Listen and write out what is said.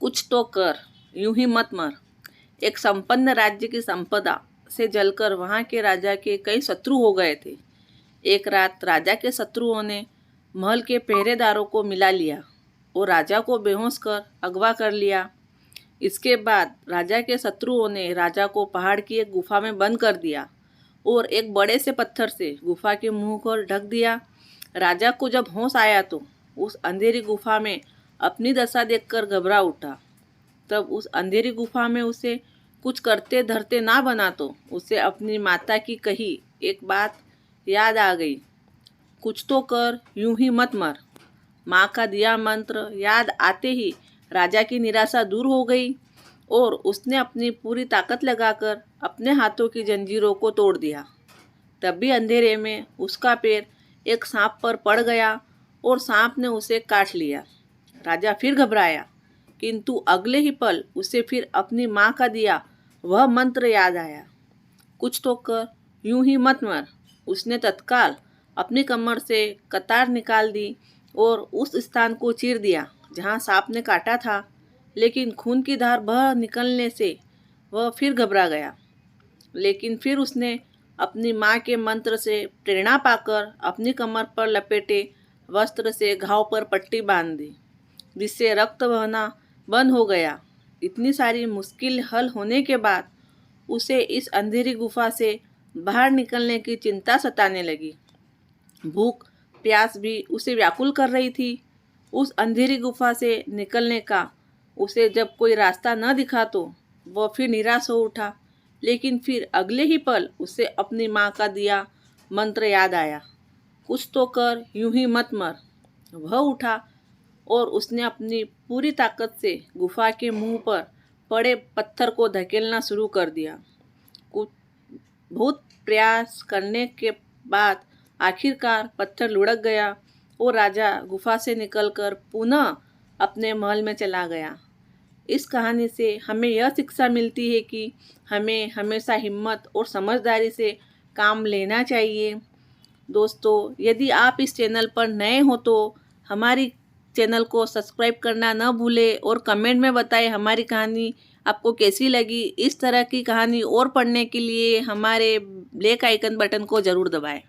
कुछ तो कर, यूं ही मत मर। एक संपन्न राज्य की संपदा से जलकर वहां के राजा के कई शत्रु हो गए थे। एक रात राजा के शत्रुओं ने महल के पहरेदारों को मिला लिया और राजा को बेहोश कर अगवा कर लिया। इसके बाद राजा के शत्रुओं ने राजा को पहाड़ की एक गुफा में बंद कर दिया और एक बड़े से पत्थर से गुफा के मुंह को ढक दिया। राजा को जब होश आया तो उस अंधेरी गुफा में अपनी दशा देखकर घबरा उठा। तब उस अंधेरी गुफा में उसे कुछ करते धरते ना बना तो उसे अपनी माता की कही एक बात याद आ गई, कुछ तो कर, यूं ही मत मर। माँ का दिया मंत्र याद आते ही राजा की निराशा दूर हो गई और उसने अपनी पूरी ताकत लगाकर अपने हाथों की जंजीरों को तोड़ दिया। तभी अंधेरे में उसका पैर एक सांप पर पड़ गया और सांप ने उसे काट लिया। राजा फिर घबराया, किंतु अगले ही पल उसे फिर अपनी माँ का दिया वह मंत्र याद आया, कुछ तो कर, यूं ही मत मर। उसने तत्काल अपनी कमर से कतार निकाल दी और उस स्थान को चीर दिया जहाँ सांप ने काटा था, लेकिन खून की धार बह निकलने से वह फिर घबरा गया। लेकिन फिर उसने अपनी माँ के मंत्र से प्रेरणा पाकर अपनी कमर पर लपेटे वस्त्र से घाव पर पट्टी बांध दी, जिससे रक्त बहना बंद हो गया। इतनी सारी मुश्किल हल होने के बाद उसे इस अंधेरी गुफा से बाहर निकलने की चिंता सताने लगी। भूख प्यास भी उसे व्याकुल कर रही थी। उस अंधेरी गुफा से निकलने का उसे जब कोई रास्ता न दिखा तो वह फिर निराश हो उठा। लेकिन फिर अगले ही पल उसे अपनी माँ का दिया मंत्र याद आया, कुछ तो कर, यूं ही मत मर। वह उठा और उसने अपनी पूरी ताकत से गुफा के मुंह पर पड़े पत्थर को धकेलना शुरू कर दिया। कुछ बहुत प्रयास करने के बाद आखिरकार पत्थर लुढ़क गया और राजा गुफा से निकलकर पुनः अपने महल में चला गया। इस कहानी से हमें यह शिक्षा मिलती है कि हमें हमेशा हिम्मत और समझदारी से काम लेना चाहिए। दोस्तों, यदि आप इस चैनल पर नए हो तो हमारी चैनल को सब्सक्राइब करना न भूलें और कमेंट में बताएं हमारी कहानी आपको कैसी लगी। इस तरह की कहानी और पढ़ने के लिए हमारे ब्लैक आइकन बटन को ज़रूर दबाएं।